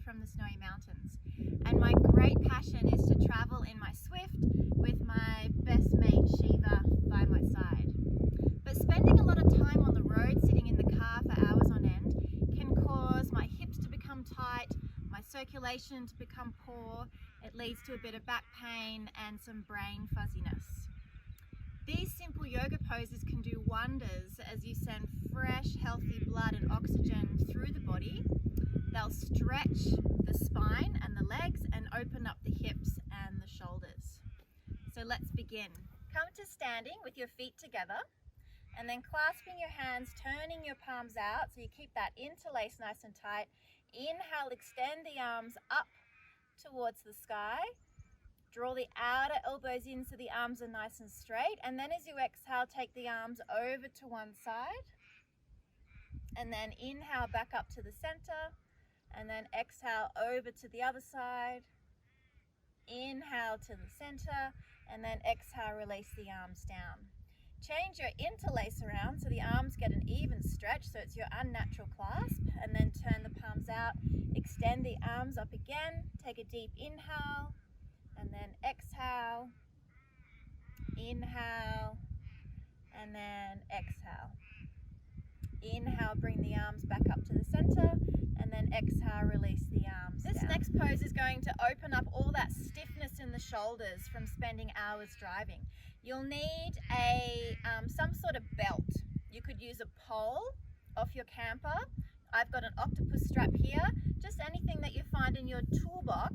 from the snowy mountains. And my great passion is to travel in my Swift with my best mate Shiva by my side. But spending a lot of time on the road, sitting in the car for hours on end, can cause my hips to become tight, my circulation to become poor. It leads to a bit of back pain and some brain fuzziness. These simple yoga poses can do wonders as you send fresh, healthy blood and oxygen through the body. They'll stretch the spine and the legs and open up the hips and the shoulders. So let's begin. Come to standing with your feet together and then clasping your hands, turning your palms out so you keep that interlace nice and tight. Inhale, extend the arms up towards the sky. Draw the outer elbows in so the arms are nice and straight. And then as you exhale, take the arms over to one side. And then inhale back up to the center. And then exhale over to the other side. Inhale to the center. And then exhale, release the arms down. Change your interlace around so the arms get an even stretch, so it's your unnatural clasp. And then turn the palms out. Extend the arms up again. Take a deep inhale. And then exhale, inhale, and then exhale. Inhale, bring the arms back up to the center, and then exhale, release the arms down. This next pose is going to open up all that stiffness in the shoulders from spending hours driving. You'll need some sort of belt. You could use a pole off your camper. I've got an octopus strap here, just anything that you find in your toolbox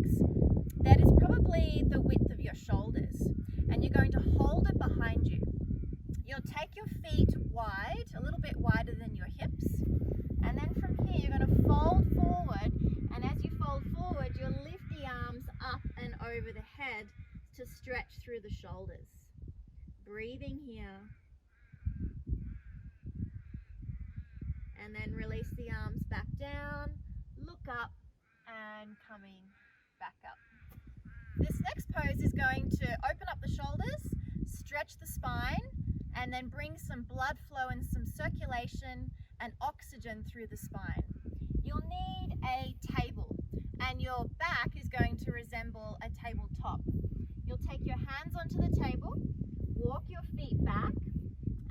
that is probably the width of your shoulders, and you're going to hold it behind you. You'll take your feet wide, a little bit wider than your hips, and then from here you're going to fold forward, and as you fold forward you'll lift the arms up and over the head to stretch through the shoulders. Breathing here, and then release the arms back down, look up, and coming back up. This next pose is going to open up the shoulders, stretch the spine, and then bring some blood flow and some circulation and oxygen through the spine. You'll need a table, and your back is going to resemble a tabletop. You'll take your hands onto the table, walk your feet back,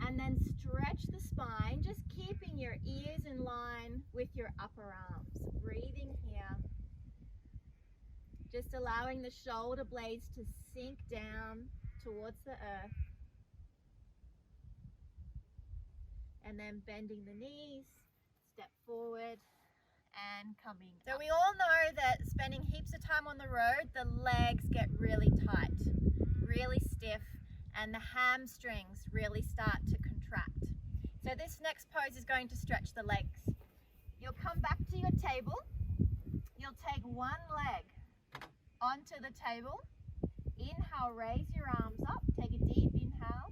and then stretch the spine, just keeping your ears in line with your upper arms. Breathing here. Just allowing the shoulder blades to sink down towards the earth. And then bending the knees, step forward and coming up. So we all know that spending heaps of time on the road, the legs get really tight, really stiff, and the hamstrings really start to contract. So this next pose is going to stretch the legs. You'll come back to your table. You'll take one leg onto the table. Inhale, raise your arms up, take a deep inhale,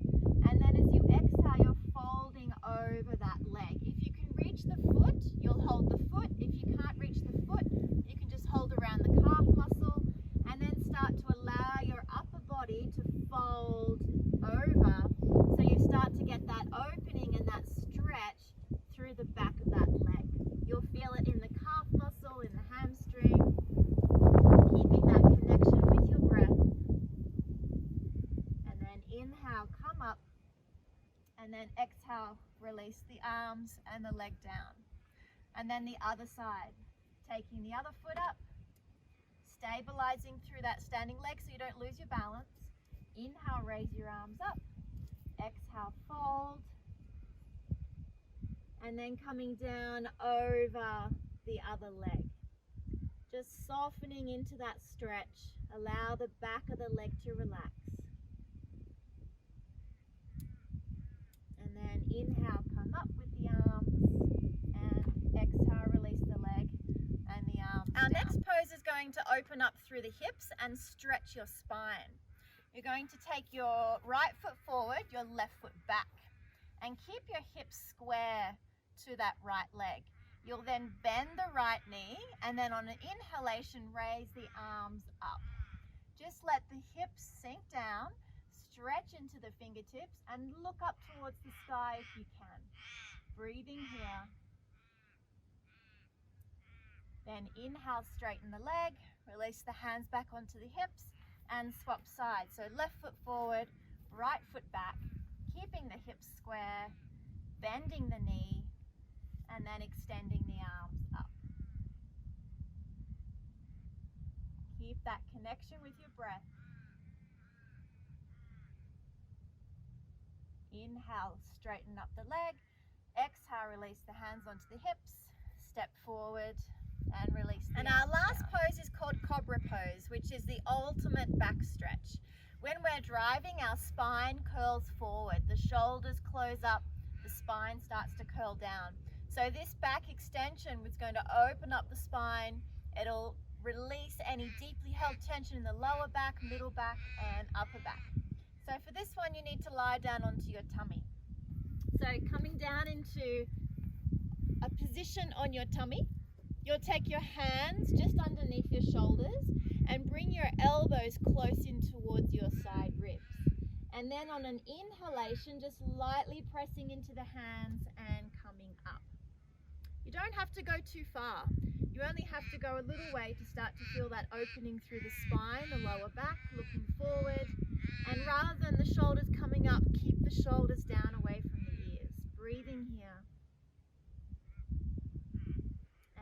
and then as you exhale, you're folding over that leg. If you can reach the foot, you'll hold the foot. If you can't reach the foot, you can just hold around the calf muscle, and then start to allow your upper body to fold over, so you start to get that opening and that stretch through the back of that leg. You'll feel it in the calf muscle, in the hamstring, keeping that connection with your breath. And then inhale, come up, and then exhale, release the arms and the leg down. And then the other side, taking the other foot up, stabilizing through that standing leg so you don't lose your balance. Inhale, raise your arms up, exhale, fold, and then coming down over the other leg. Just softening into that stretch. Allow the back of the leg to relax. And then inhale, come up with the arms, and exhale, release the leg and the arms down. Our next pose is going to open up through the hips and stretch your spine. You're going to take your right foot forward, your left foot back, and keep your hips square to that right leg. You'll then bend the right knee, and then on an inhalation, raise the arms up. Just let the hips sink down, stretch into the fingertips, and look up towards the sky if you can. Breathing here. Then inhale, straighten the leg, release the hands back onto the hips and swap sides. So left foot forward, right foot back, keeping the hips square, bending the knee, and then extending the arms up. Keep that connection with your breath. Inhale, straighten up the leg. Exhale, release the hands onto the hips. Step forward and release the arms. And our last pose is called Cobra Pose, which is the ultimate back stretch. When we're driving, our spine curls forward, the shoulders close up, the spine starts to curl down. So this back extension is going to open up the spine. It'll release any deeply held tension in the lower back, middle back, and upper back. So for this one, you need to lie down onto your tummy. So coming down into a position on your tummy, you'll take your hands just underneath your shoulders and bring your elbows close in towards your side ribs. And then on an inhalation, just lightly pressing into the hands and coming up. You don't have to go too far. You only have to go a little way to start to feel that opening through the spine, the lower back, looking forward. And rather than the shoulders coming up, keep the shoulders down away from the ears. Breathing here.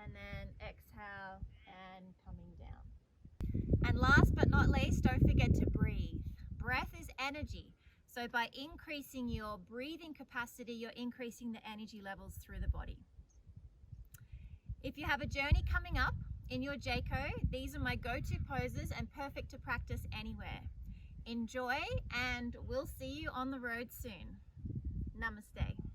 And then exhale and coming down. And last but not least, don't forget to breathe. Breath is energy. So by increasing your breathing capacity, you're increasing the energy levels through the body. If you have a journey coming up in your Jayco, these are my go-to poses and perfect to practice anywhere. Enjoy, and we'll see you on the road soon. Namaste.